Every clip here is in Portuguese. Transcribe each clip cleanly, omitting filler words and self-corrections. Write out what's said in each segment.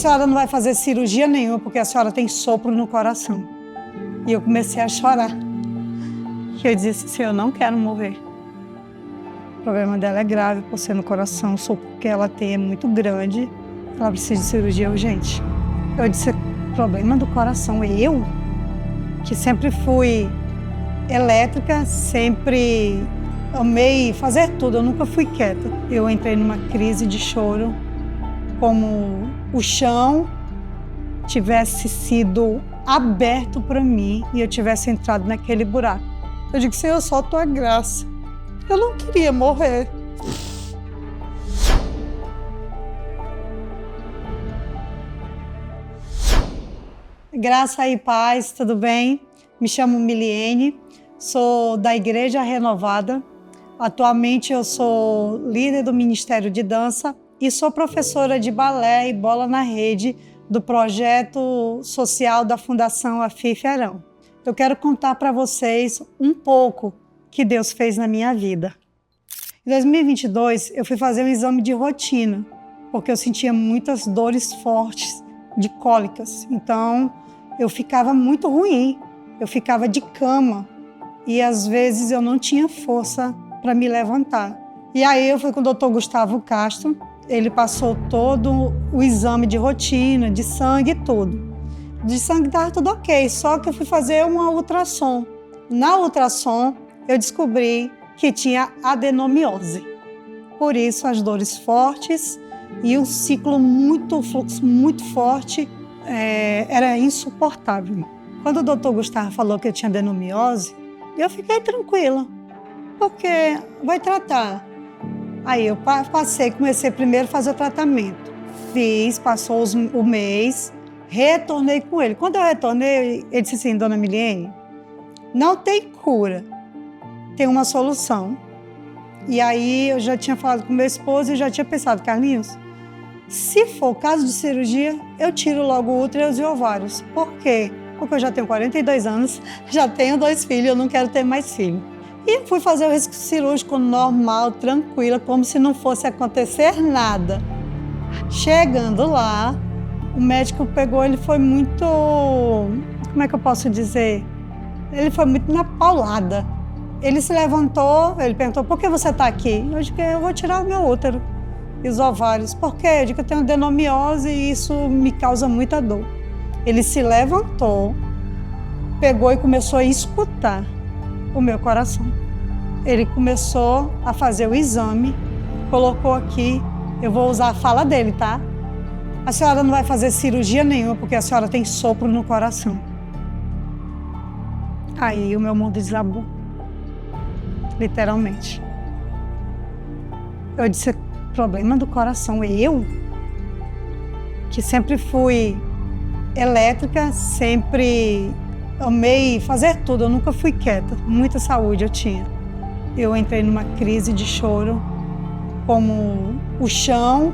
senhora não vai fazer cirurgia nenhuma porque a senhora tem sopro no coração. E eu comecei a chorar. E eu disse assim, eu não quero morrer. O problema dela é grave por ser no coração, o sopro que ela tem é muito grande, ela precisa de cirurgia urgente. Eu disse, problema do coração, eu, que sempre fui elétrica, sempre amei fazer tudo, eu nunca fui quieta. Eu entrei numa crise de choro, como o chão tivesse sido aberto para mim e eu tivesse entrado naquele buraco. Eu digo, Senhor, só a tua graça. Eu não queria morrer. Graça e paz, tudo bem? Me chamo Miliene, sou da Igreja Renovada. Atualmente eu sou líder do Ministério de Dança e sou professora de balé e bola na rede do projeto social da Fundação Afif Arão. Eu quero contar para vocês um pouco que Deus fez na minha vida. Em 2022, eu fui fazer um exame de rotina, porque eu sentia muitas dores fortes de cólicas. Então, eu ficava muito ruim, eu ficava de cama e às vezes eu não tinha força para me levantar. E aí eu fui com o Dr. Gustavo Castro, ele passou todo o exame de rotina, de sangue e tudo. De sangue estava tudo ok, só que eu fui fazer uma ultrassom. Na ultrassom, eu descobri que tinha adenomiose. Por isso, as dores fortes e um fluxo muito forte, era insuportável. Quando o doutor Gustavo falou que eu tinha adenomiose, eu fiquei tranquila, porque vai tratar. Aí eu comecei primeiro a fazer o tratamento. Passou o mês, retornei com ele. Quando eu retornei, ele disse assim, dona Miliene, não tem cura, tem uma solução. E aí eu já tinha falado com meu esposo e já tinha pensado, Carlinhos, se for caso de cirurgia, eu tiro logo o útero e ovários. Por quê? Porque eu já tenho 42 anos, já tenho 2 filhos, eu não quero ter mais filho. E fui fazer o risco cirúrgico normal, tranquila, como se não fosse acontecer nada. Chegando lá, o médico pegou, ele foi muito, como é que eu posso dizer? Ele foi muito na paulada. Ele se levantou, ele perguntou, por que você está aqui? Eu disse, eu vou tirar o meu útero e os ovários. Por quê? Eu disse que eu tenho adenomiose e isso me causa muita dor. Ele se levantou, pegou e começou a escutar o meu coração. Ele começou a fazer o exame, colocou aqui, eu vou usar a fala dele, tá? A senhora não vai fazer cirurgia nenhuma porque a senhora tem sopro no coração. Aí o meu mundo desabou, literalmente. Eu disse, problema do coração, eu, que sempre fui elétrica, sempre amei fazer tudo, eu nunca fui quieta, muita saúde eu tinha. Eu entrei numa crise de choro, como o chão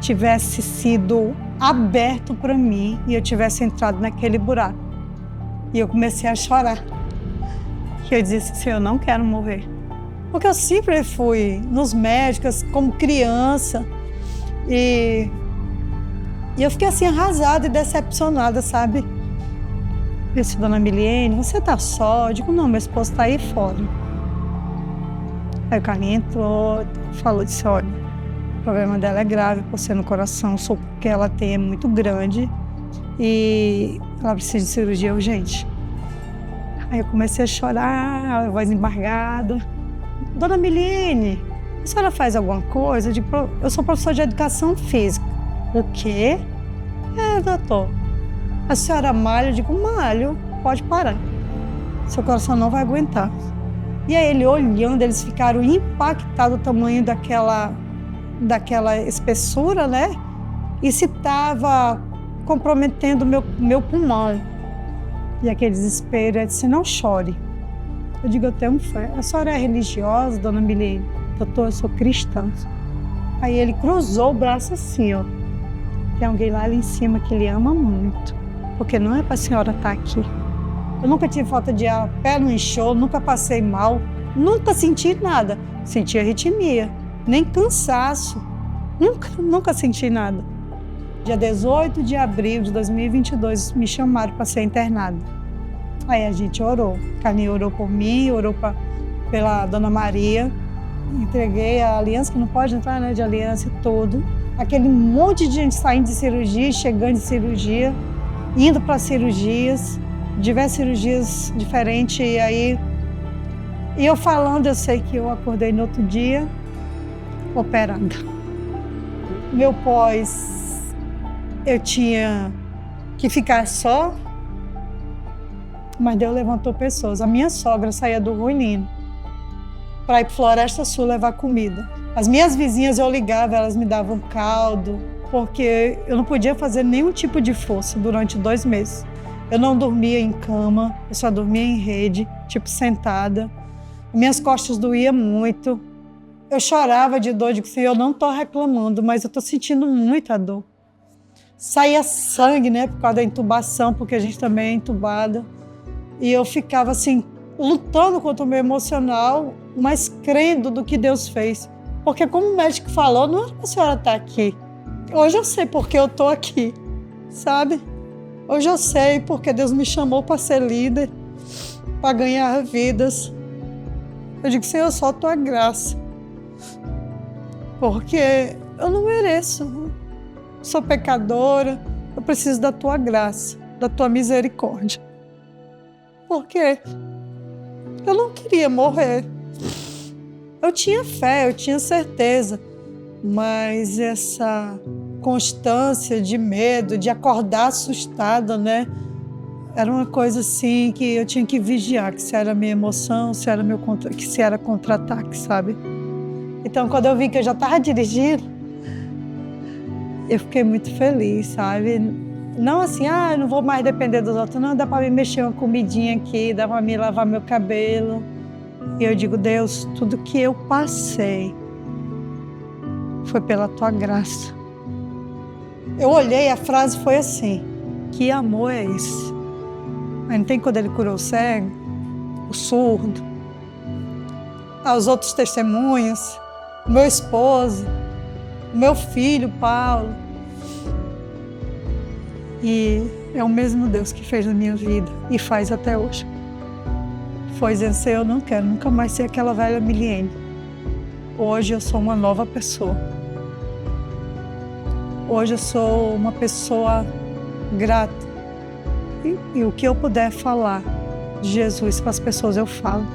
tivesse sido aberto para mim e eu tivesse entrado naquele buraco. E eu comecei a chorar. E eu disse assim, eu não quero morrer. Porque eu sempre fui nos médicos como criança e eu fiquei assim arrasada e decepcionada, sabe? Eu disse, dona Miliene, você tá só? Eu digo, não, meu esposo tá aí fora. Aí o Carlinhos entrou, falou, disse, olha, o problema dela é grave por ser no coração, o sopro que ela tem é muito grande e ela precisa de cirurgia urgente. Aí eu comecei a chorar, a voz embargada. Dona Miliene, a senhora faz alguma coisa? Eu sou professora de educação física. O quê? Doutor. A senhora malha? Eu digo, malho, pode parar. Seu coração não vai aguentar. E aí ele olhando, eles ficaram impactados do tamanho daquela espessura, né? E se estava comprometendo meu pulmão. E aquele desespero, ele disse, não chore. Eu digo, eu tenho fé. A senhora é religiosa, dona Miliene? Doutor, eu sou cristã. Aí ele cruzou o braço assim, ó. Tem alguém lá em cima que ele ama muito. Porque não é para a senhora estar aqui. Eu nunca tive falta de ar, pé não inchou, nunca passei mal, nunca senti nada. Senti arritmia, nem cansaço. Nunca senti nada. Dia 18 de abril de 2022, me chamaram para ser internada. Aí a gente orou. Carlinhos orou por mim, orou pela Dona Maria. Entreguei a aliança, que não pode entrar, né, de aliança e tudo. Aquele monte de gente saindo de cirurgia, chegando de cirurgia, indo para cirurgias, diversas cirurgias diferentes. E aí, eu falando, eu sei que eu acordei no outro dia, operada. Meu pós, eu tinha que ficar só, mas Deus levantou pessoas. A minha sogra saía do Ruinino para ir para Floresta Sul levar comida. As minhas vizinhas eu ligava, elas me davam caldo, porque eu não podia fazer nenhum tipo de força durante 2 meses. Eu não dormia em cama, eu só dormia em rede, tipo sentada. Minhas costas doíam muito. Eu chorava de dor, digo assim, eu não estou reclamando, mas eu estou sentindo muita dor. Saía sangue, né, por causa da intubação, porque a gente também é entubada. E eu ficava assim, lutando contra o meu emocional, mas crendo no que Deus fez. Porque como o médico falou, não é para a senhora estar aqui. Hoje eu sei porque eu estou aqui, sabe? Hoje eu sei porque Deus me chamou para ser líder, para ganhar vidas. Eu digo, Senhor, só a tua graça. Porque eu não mereço. Sou pecadora, eu preciso da tua graça, da tua misericórdia. Porque eu não queria morrer. Eu tinha fé, eu tinha certeza, mas essa constância de medo, de acordar assustada, né? Era uma coisa assim que eu tinha que vigiar, que se era minha emoção, que se era contra-ataque, sabe? Então, quando eu vi que eu já estava dirigindo, eu fiquei muito feliz, sabe? Não assim, eu não vou mais depender dos outros, não, dá para me mexer uma comidinha aqui, dá para me lavar meu cabelo. E eu digo, Deus, tudo que eu passei foi pela tua graça. Eu olhei, a frase foi assim, que amor é esse? Mas não tem quando ele curou o cego, o surdo, os outros testemunhos, o meu esposo, o meu filho, Paulo. E é o mesmo Deus que fez na minha vida e faz até hoje. Foi dizer, eu não quero nunca mais ser aquela velha Miliene. Hoje eu sou uma nova pessoa. Hoje eu sou uma pessoa grata. E o que eu puder falar de Jesus para as pessoas, eu falo.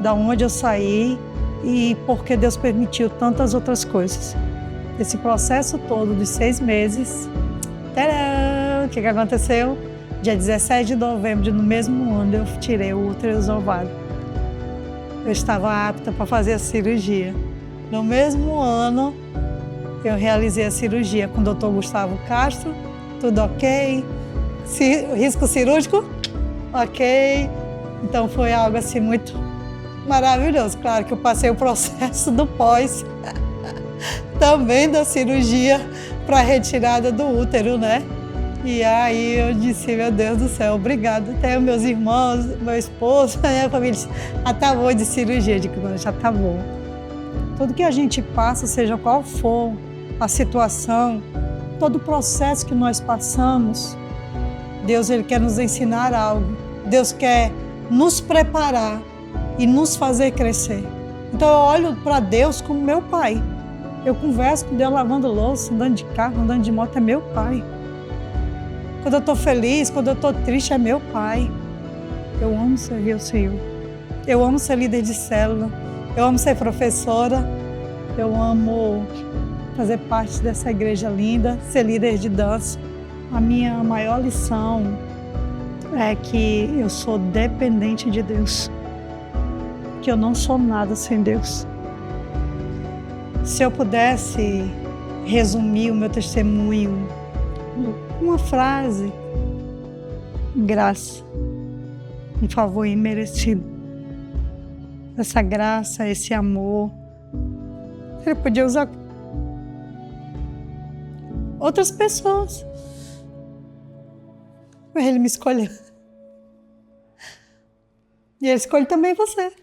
Da onde eu saí e porque Deus permitiu tantas outras coisas. Esse processo todo de 6 meses, tcharam, o que aconteceu? Dia 17 de novembro, no mesmo ano, eu tirei o útero ovário. Eu estava apta para fazer a cirurgia. No mesmo ano, eu realizei a cirurgia com o Dr. Gustavo Castro, tudo ok. Risco cirúrgico? Ok. Então foi algo assim muito maravilhoso. Claro que eu passei o processo do pós, também da cirurgia para retirada do útero, né? E aí eu disse, meu Deus do céu, obrigada. Até meus irmãos, meu esposo, minha família disse, tá bom de cirurgia. Eu digo, já tá bom. Tudo que a gente passa, seja qual for a situação, todo o processo que nós passamos, Deus ele quer nos ensinar algo. Deus quer nos preparar e nos fazer crescer. Então eu olho para Deus como meu pai. Eu converso com Deus lavando louça, andando de carro, andando de moto, é meu pai. Quando eu estou feliz, quando eu estou triste, é meu pai. Eu amo servir o Senhor. Eu amo ser líder de célula. Eu amo ser professora. Eu amo fazer parte dessa igreja linda, ser líder de dança. A minha maior lição é que eu sou dependente de Deus. Que eu não sou nada sem Deus. Se eu pudesse resumir o meu testemunho, uma frase, graça, um favor imerecido. Essa graça, esse amor, ele podia usar outras pessoas, mas ele me escolheu. E ele escolhe também você.